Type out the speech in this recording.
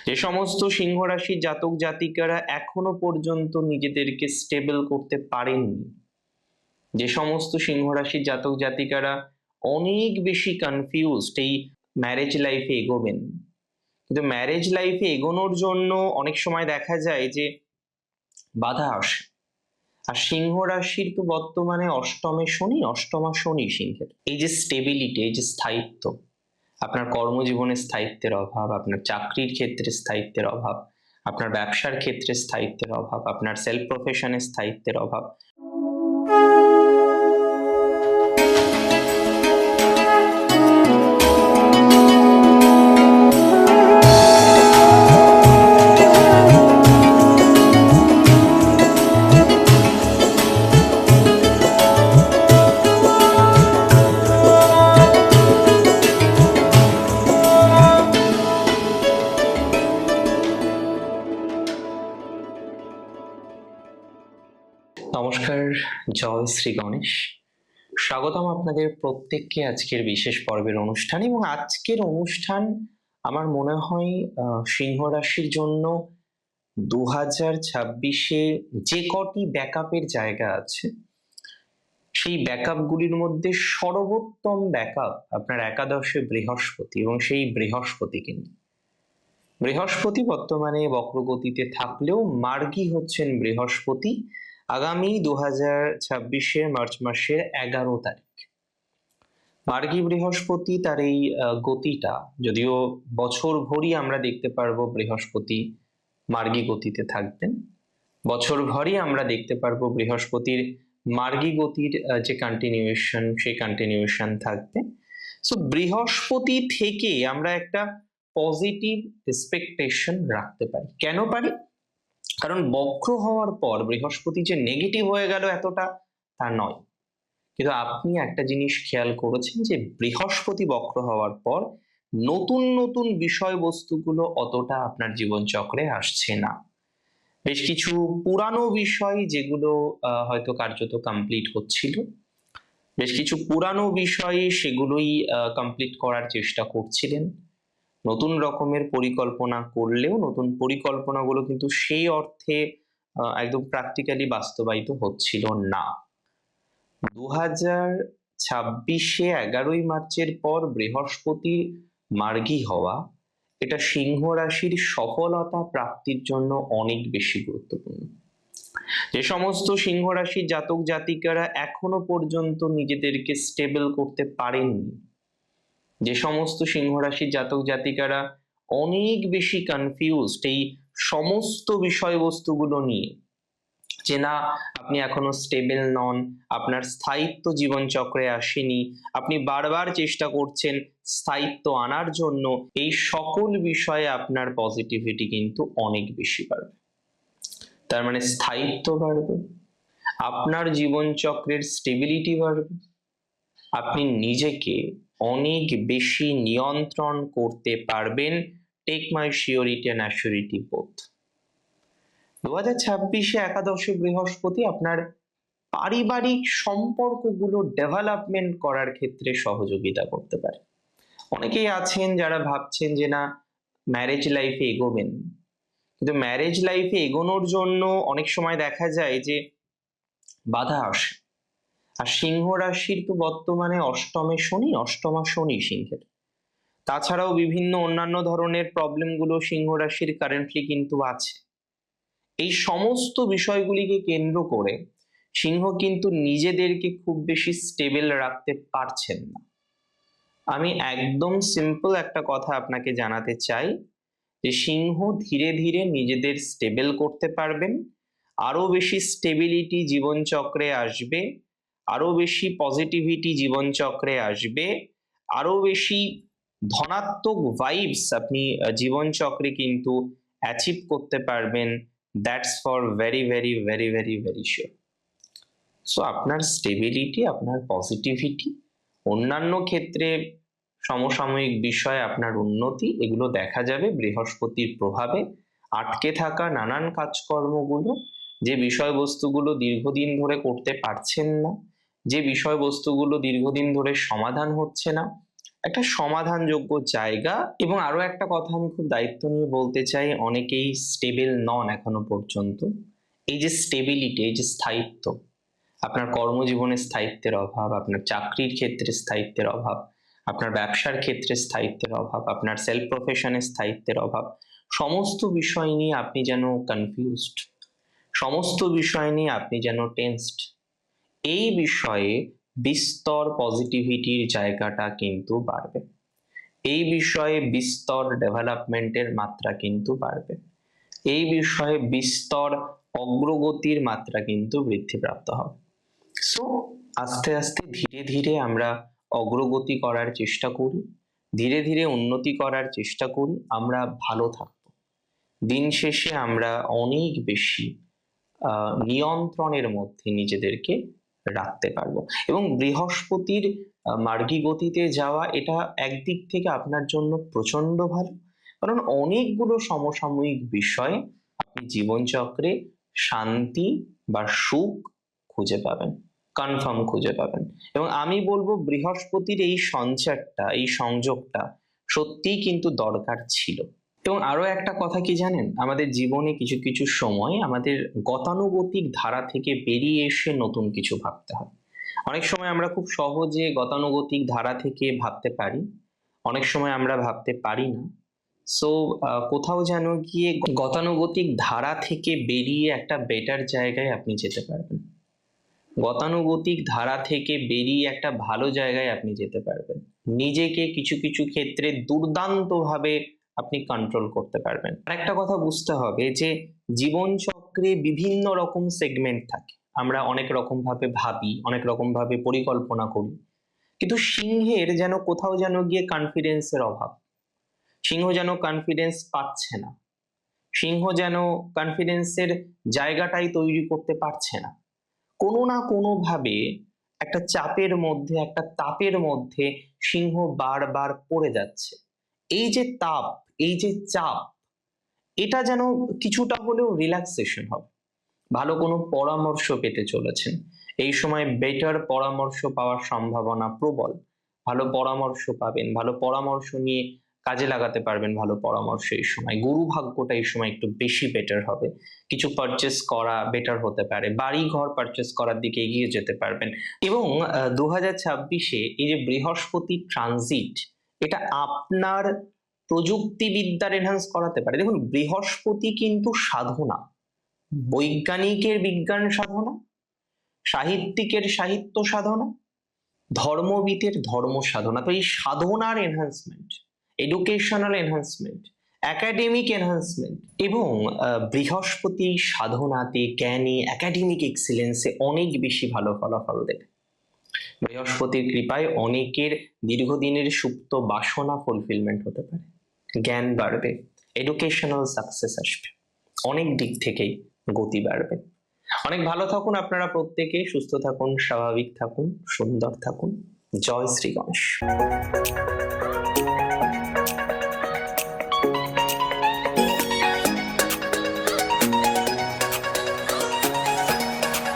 যে সমস্ত সিংহ রাশির জাতক জাতিকারা এখনো পর্যন্ত নিজেদেরকে স্টেবল করতে পারেননি, যে সমস্ত সিংহ রাশির জাতক জাতিকারা অনেক বেশি কনফিউজড এই ম্যারেজ লাইফে এগোবেন, কিন্তু ম্যারেজ লাইফে এগোনোর জন্য অনেক সময় দেখা যায় যে বাধা আসে। আর সিংহ রাশির তো বর্তমানে অষ্টমা শনি সিংহের। এই যে স্টেবিলিটি, এই যে স্থায়িত্ব, আপনার কর্মজীবনে স্থায়িত্বের অভাব, আপনার চাকরির ক্ষেত্রে স্থায়িত্বের অভাব, আপনার ব্যবসার ক্ষেত্রে স্থায়িত্বের অভাব, আপনার সেলফ প্রফেশনে স্থায়িত্বের অভাব, নমস্কার, জয় শ্রী গণেশ। স্বাগতম আপনাদের প্রত্যেককে আজকের বিশেষ পর্বের অনুষ্ঠান। এবং আজকের অনুষ্ঠান আমার মনে হয় সিংহ রাশির জন্য 2026-এ যে কটি ব্যাকআপের জায়গা আছে সেই ব্যাকআপ গুলির মধ্যে সর্বোত্তম ব্যাকআপ আপনার একাদশে বৃহস্পতি। এবং সেই বৃহস্পতি বর্তমানে বক্রগতিতে থাকলেও মার্গী হচ্ছেন বৃহস্পতি আগামী 2026-এর মার্চ মাসের 11 তারিখ। মার্গী বৃহস্পতি তার এই গতিটা, যদিও বছর ভরই আমরা দেখতে পারবো বৃহস্পতি মার্গী গতিতে থাকবেন, বছর ভরই আমরা দেখতে পারবো বৃহস্পতির মার্গী গতির যে কন্টিনিউয়েশন, সেই কন্টিনিউয়েশন থাকবে। সো বৃহস্পতি থেকে আমরা একটা পজিটিভ এক্সপেকটেশন রাখতে পারি। কেন পারি? কারণ বক্র হওয়ার পর বৃহস্পতি যে নেগেটিভ হয়ে গেল এতটা, তা নয়। কিন্তু আপনি একটা জিনিস খেয়াল করেছেন যে বৃহস্পতি বক্র হওয়ার পর নতুন নতুন বিষয়বস্তুগুলো অতটা আপনার জীবনচক্রে আসছে না। বেশ কিছু পুরানো বিষয় যেগুলো হয়তো কার্যত কমপ্লিট হচ্ছিল, বেশ কিছু পুরানো বিষয় সেগুলোই কমপ্লিট করার চেষ্টা করছিলেন, নতুন রকমের পরিকল্পনা করলেও নতুন পরিকল্পনাগুলো কিন্তু সেই অর্থে একদম প্র্যাকটিক্যালি বাস্তবায়িত হচ্ছিল না। 2026-এ 11ই মার্চের পর বৃহস্পতি মার্গী হওয়া, এটা সিংহ রাশির সফলতা প্রাপ্তির জন্য অনেক বেশি গুরুত্বপূর্ণ। যে সমস্ত সিংহ রাশির জাতক জাতিকারা এখনো পর্যন্ত নিজেদেরকে স্টেবল করতে পারেননি, যে সমস্ত সিংহ রাশির জাতক জাতিকারা অনেক বেশি কনফিউজড এই সমস্ত বিষয়বস্তুগুলো নিয়ে, যে না আপনি এখনো স্টেবল নন, আপনার স্থায়িত্ব জীবন চক্রে আসেনি, আপনি বারবার চেষ্টা করছেন স্থায়িত্ব আনার জন্য, এই সকল বিষয়ে আপনার পজিটিভিটি কিন্তু অনেক বেশি বাড়বে। তার মানে স্থায়িত্ব বাড়বে, আপনার জীবন চক্রের স্টেবিলিটি বাড়বে, আপনি নিজেকে অনেক বেশি নিয়ন্ত্রণ করতে পারবেন। Take my surety and assurity both. 2026-এ একাদশে বৃহস্পতি আপনার পারিবারিক সম্পর্কগুলো ডেভেলপমেন্ট করার ক্ষেত্রে সহযোগিতা করতে পারে। অনেকেই আছেন যারা ভাবছেন যে না ম্যারেজ লাইফে এগোবেন, কিন্তু ম্যারেজ লাইফে এগোনোর জন্য অনেক সময় দেখা যায় যে বাধা আসে। আর সিংহ রাশির তো বর্তমানে অষ্টমা শনি সিংহের। তাছাড়াও বিভিন্ন অন্যান্য ধরনের প্রবলেমগুলো সিংহ রাশির কারেন্টলি কিন্তু আছে। এই সমস্ত বিষয়গুলিকে কেন্দ্র করে সিংহ কিন্তু নিজেদেরকে খুব বেশি স্টেবল রাখতে পারছেন না। আমি একদম সিম্পল একটা কথা আপনাকে জানাতে চাই যে সিংহ ধীরে ধীরে নিজেদের স্টেবল করতে পারবেন, আরো বেশি স্টেবিলিটি জীবনচক্রে আসবে, আরো বেশি পজিটিভিটি জীবনচক্রে আসবে, আরো বেশি ধনাত্মক ভাইবস আপনি জীবনচক্রে কিন্তু অ্যাচিভ করতে পারবেন। That's for very very very very very sure. So আপনার স্টেবিলিটি, আপনার পজিটিভিটি, অন্যান্য ক্ষেত্রে সমসাময়িক বিষয়ে আপনার উন্নতি, এগুলো দেখা যাবে বৃহস্পতির প্রভাবে। আটকে থাকা নানান কাজকর্মগুলো, যে বিষয়বস্তুগুলো দীর্ঘদিন ধরে করতে পারছেন না, যে বিষয়বস্তুগুলো দীর্ঘদিন ধরে সমাধান হচ্ছে না, একটা সমাধানযোগ্য জায়গা। এবং আরো একটা কথা আমি খুব দায়িত্ব নিয়ে বলতে চাই, অনেকেই স্টেবল নন এখনো পর্যন্ত। এই যে স্টেবিলিটি, এই যে স্থায়িত্ব, আপনার কর্মজীবনে স্থায়িত্বের অভাব, আপনার চাকরির ক্ষেত্রে স্থায়িত্বের অভাব, আপনার ব্যবসার ক্ষেত্রে স্থায়িত্বের অভাব, আপনার সেলফ প্রফেশনে স্থায়িত্বের অভাব, সমস্ত বিষয় নিয়ে আপনি যেন কনফিউজড, সমস্ত বিষয় নিয়ে আপনি যেন টেন্সড, এই বিষয়ে বিস্তর পজিটিভিটির জায়গাটা কিন্তু বাড়বে। এই বিষয়ে বিস্তর ডেভেলপমেন্টের মাত্রা কিন্তু বাড়বে। এই বিষয়ে বিস্তর অগ্রগতির মাত্রা কিন্তু বৃদ্ধিপ্রাপ্ত হবে। সো আস্তে আস্তে ধীরে ধীরে আমরা অগ্রগতি করার চেষ্টা করি, ধীরে ধীরে উন্নতি করার চেষ্টা করি, আমরা ভালো থাকবো। দিন শেষে আমরা অনেক বেশি নিয়ন্ত্রণের মধ্যে নিজেদেরকে রাখতে পারবো। এবং বৃহস্পতির মার্গী গতিতে যাওয়া, এটা একদিক থেকে আপনার জন্য প্রচন্ড ভালো, কারণ অনেকগুলো সমসাময়িক বিষয়ে আপনি জীবনচক্রে শান্তি বা সুখ খুঁজে পাবেন, কনফার্ম খুঁজে পাবেন। এবং আমি বলবো বৃহস্পতির এই সঞ্চারটা, এই সংযোগটা সত্যিই কিন্তু দরকার ছিল। এবং আরো একটা কথা কি জানেন, আমাদের জীবনে কিছু কিছু সময় আমাদের গতানুগতিক ধারা থেকে বেরিয়ে এসে নতুন কিছু ভাবতে হয়। অনেক সময় আমরা খুব সহজে গতানুগতিক ধারা থেকে ভাবতে পারি, অনেক সময় আমরা ভাবতে পারি না। সো কোথাও যেন গিয়ে গতানুগতিক ধারা থেকে বেরিয়ে একটা বেটার জায়গায় আপনি যেতে পারবেন, গতানুগতিক ধারা থেকে বেরিয়ে একটা ভালো জায়গায় আপনি যেতে পারবেন, নিজেকে কিছু কিছু ক্ষেত্রে দুর্দান্ত ভাবে আপনি কন্ট্রোল করতে পারবেন। আরেকটা কথা বুঝতে হবে যে জীবন চক্রে বিভিন্ন রকম সেগমেন্ট থাকে, আমরা অনেক রকম ভাবে ভাবি, অনেক রকম ভাবে পরিকল্পনা করি, কিন্তু সিংহের যেন কোথাও যেন গিয়ে কনফিডেন্সের অভাব, সিংহ যেন কনফিডেন্স পাচ্ছে না, সিংহ যেন কনফিডেন্সের জায়গাটাই তৈরি করতে পারছে না, কোনো না কোনো ভাবে একটা চাপের মধ্যে, একটা তাপের মধ্যে সিংহ বারবার পড়ে যাচ্ছে। এই যে তাপ, এই যে চাপ, এটা যেন কিছুটা হলেও রিল্যাক্সেশন হবে। ভালো কোনো পরামর্শ পেতে চলেছেন, এই সময় বেটার পরামর্শ পাওয়ার সম্ভাবনা প্রবল। ভালো পরামর্শ পাবেন, ভালো পরামর্শ নিয়ে কাজে লাগাতে পারবেন, ভালো পরামর্শ এই সময়। গুরু ভাগ্যটা এই সময় একটু বেশি বেটার হবে, কিছু পারচেস করা বেটার হতে পারে, বাড়ি ঘর পারচেস করার দিকে এগিয়ে যেতে পারবেন। এবং 2026-এ এই যে বৃহস্পতি ট্রানজিট, এটা আপনার প্রযুক্তিবিদ্যার এনহান্স করাতে পারে। দেখুন, বৃহস্পতি কিন্তু সাধনা, বৈজ্ঞানিকের বিজ্ঞান সাধনা, সাহিত্যিকের সাহিত্য সাধনা, ধর্মবিদের ধর্ম সাধনা। তো এই সাধনার enhancement, educational enhancement, academic enhancement, এবং বৃহস্পতি সাধনাতে, জ্ঞানে, একাডেমিক এক্সিলেন্সে অনেক বেশি ভালো ফলাফল দেবে। বৃহস্পতির কৃপায় অনেকের দীর্ঘদিনের সুপ্ত বাসনা ফুলফিলমেন্ট হতে পারে, জ্ঞান বাড়বে, এডুকেশনাল সাকসেস আসবে, অনেক দিক থেকেই গতি বাড়বে। অনেক ভালো থাকুন আপনারা প্রত্যেকে, সুস্থ থাকুন, স্বাভাবিক থাকুন, সুন্দর থাকুন। জয় শ্রী গণেশ।